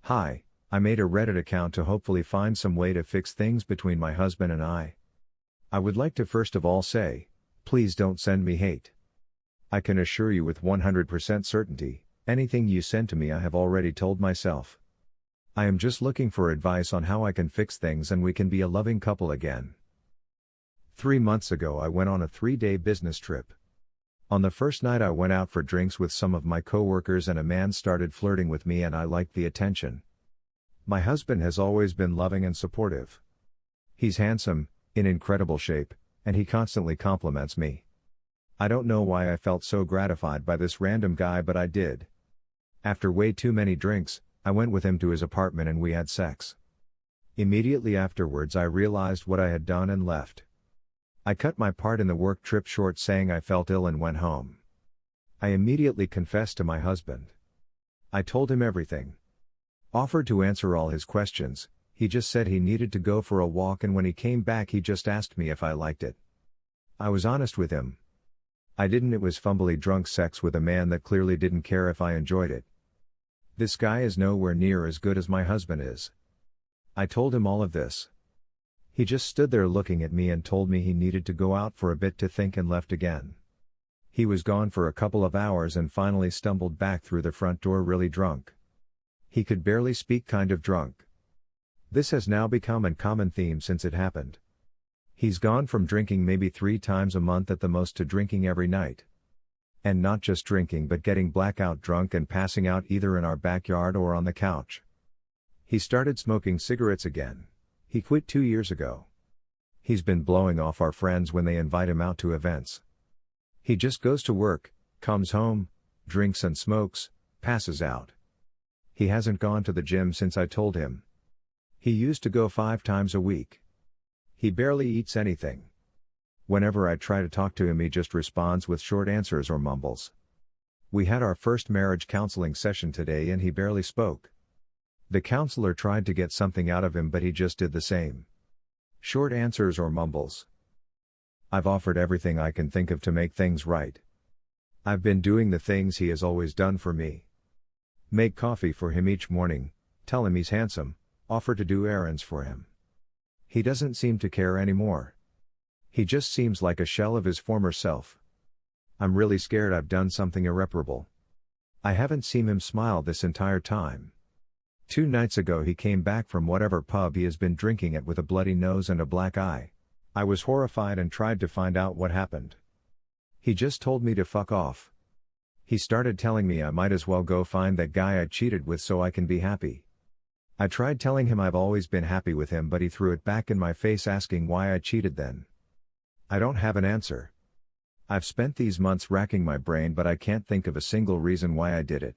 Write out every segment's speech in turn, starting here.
Hi, I made a Reddit account to hopefully find some way to fix things between my husband and I. I would like to first of all say, please don't send me hate. I can assure you with 100% certainty, anything you send to me I have already told myself. I am just looking for advice on how I can fix things and we can be a loving couple again. 3 months ago I went on a 3-day business trip. On the first night I went out for drinks with some of my coworkers and a man started flirting with me and I liked the attention. My husband has always been loving and supportive. He's handsome, in incredible shape, and he constantly compliments me. I don't know why I felt so gratified by this random guy but I did. After way too many drinks, I went with him to his apartment and we had sex. Immediately afterwards I realized what I had done and left. I cut my part in the work trip short saying I felt ill and went home. I immediately confessed to my husband. I told him everything. Offered to answer all his questions, he just said he needed to go for a walk and when he came back he just asked me if I liked it. I was honest with him. I didn't. It was fumbly drunk sex with a man that clearly didn't care if I enjoyed it. This guy is nowhere near as good as my husband is. I told him all of this. He just stood there looking at me and told me he needed to go out for a bit to think and left again. He was gone for a couple of hours and finally stumbled back through the front door really drunk. He could barely speak, kind of drunk. This has now become a common theme since it happened. He's gone from drinking maybe 3 times a month at the most to drinking every night. And not just drinking but getting blackout drunk and passing out either in our backyard or on the couch. He started smoking cigarettes again. He quit 2 years ago. He's been blowing off our friends when they invite him out to events. He just goes to work, comes home, drinks and smokes, passes out. He hasn't gone to the gym since I told him. He used to go 5 times a week. He barely eats anything. Whenever I try to talk to him he just responds with short answers or mumbles. We had our first marriage counseling session today and he barely spoke. The counselor tried to get something out of him but he just did the same. Short answers or mumbles. I've offered everything I can think of to make things right. I've been doing the things he has always done for me. Make coffee for him each morning, tell him he's handsome, offer to do errands for him. He doesn't seem to care anymore. He just seems like a shell of his former self. I'm really scared I've done something irreparable. I haven't seen him smile this entire time. 2 nights ago he came back from whatever pub he has been drinking at with a bloody nose and a black eye. I was horrified and tried to find out what happened. He just told me to fuck off. He started telling me I might as well go find that guy I cheated with so I can be happy. I tried telling him I've always been happy with him but he threw it back in my face asking why I cheated then. I don't have an answer. I've spent these months racking my brain but I can't think of a single reason why I did it.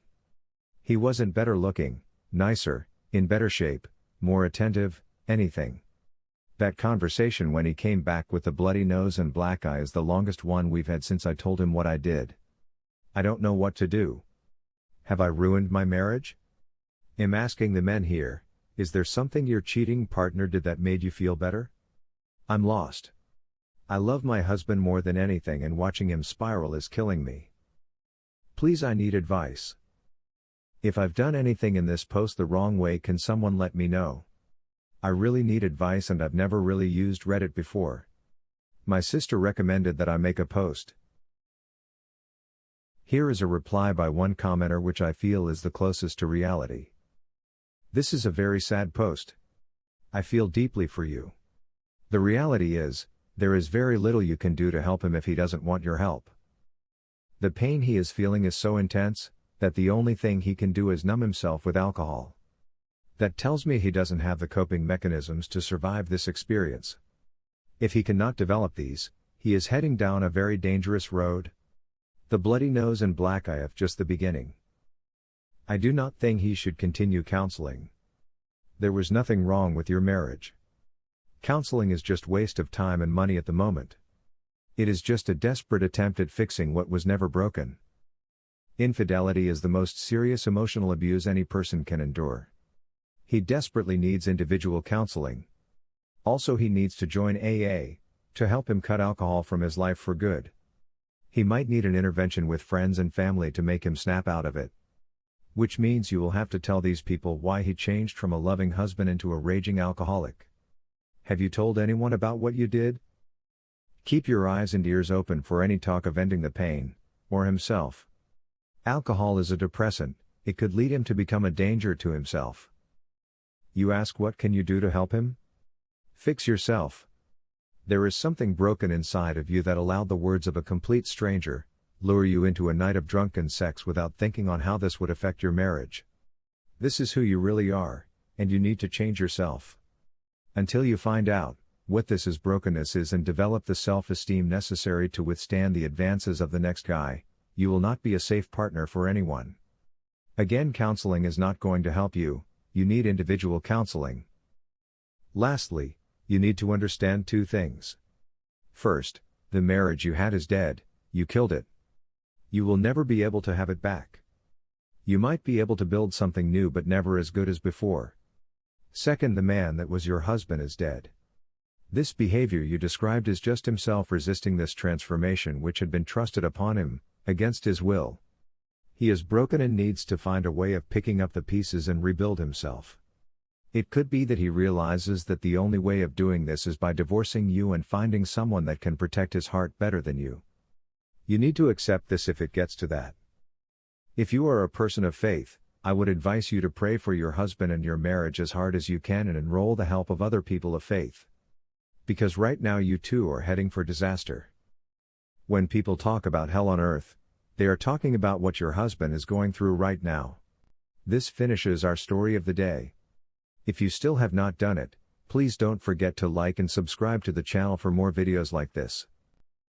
He wasn't better looking, nicer, in better shape, more attentive, anything. That conversation when he came back with the bloody nose and black eye is the longest one we've had since I told him what I did. I don't know what to do. Have I ruined my marriage? I'm asking the men here, is there something your cheating partner did that made you feel better? I'm lost. I love my husband more than anything and watching him spiral is killing me. Please, I need advice. If I've done anything in this post the wrong way, can someone let me know? I really need advice and I've never really used Reddit before. My sister recommended that I make a post. Here is a reply by one commenter which I feel is the closest to reality. This is a very sad post. I feel deeply for you. The reality is, there is very little you can do to help him if he doesn't want your help. The pain he is feeling is so intense, that the only thing he can do is numb himself with alcohol. That tells me he doesn't have the coping mechanisms to survive this experience. If he cannot develop these, he is heading down a very dangerous road. The bloody nose and black eye of just the beginning. I do not think he should continue counseling. There was nothing wrong with your marriage. Counseling is just waste of time and money at the moment. It is just a desperate attempt at fixing what was never broken. Infidelity is the most serious emotional abuse any person can endure. He desperately needs individual counseling. Also, he needs to join AA, to help him cut alcohol from his life for good. He might need an intervention with friends and family to make him snap out of it. Which means you will have to tell these people why he changed from a loving husband into a raging alcoholic. Have you told anyone about what you did? Keep your eyes and ears open for any talk of ending the pain, or himself. Alcohol is a depressant, it could lead him to become a danger to himself. You ask, what can you do to help him? Fix yourself. There is something broken inside of you that allowed the words of a complete stranger lure you into a night of drunken sex without thinking on how this would affect your marriage. This is who you really are, and you need to change yourself. Until you find out what this brokenness is and develop the self-esteem necessary to withstand the advances of the next guy, you will not be a safe partner for anyone. Again, counseling is not going to help you, you need individual counseling. Lastly, you need to understand two things. First, the marriage you had is dead, you killed it. You will never be able to have it back. You might be able to build something new but never as good as before. Second, the man that was your husband is dead. This behavior you described is just himself resisting this transformation which had been trusted upon him, against his will. He is broken and needs to find a way of picking up the pieces and rebuild himself. It could be that he realizes that the only way of doing this is by divorcing you and finding someone that can protect his heart better than you. You need to accept this if it gets to that. If you are a person of faith, I would advise you to pray for your husband and your marriage as hard as you can and enroll the help of other people of faith. Because right now you too are heading for disaster. When people talk about hell on earth, they are talking about what your husband is going through right now. This finishes our story of the day. If you still have not done it, please don't forget to like and subscribe to the channel for more videos like this.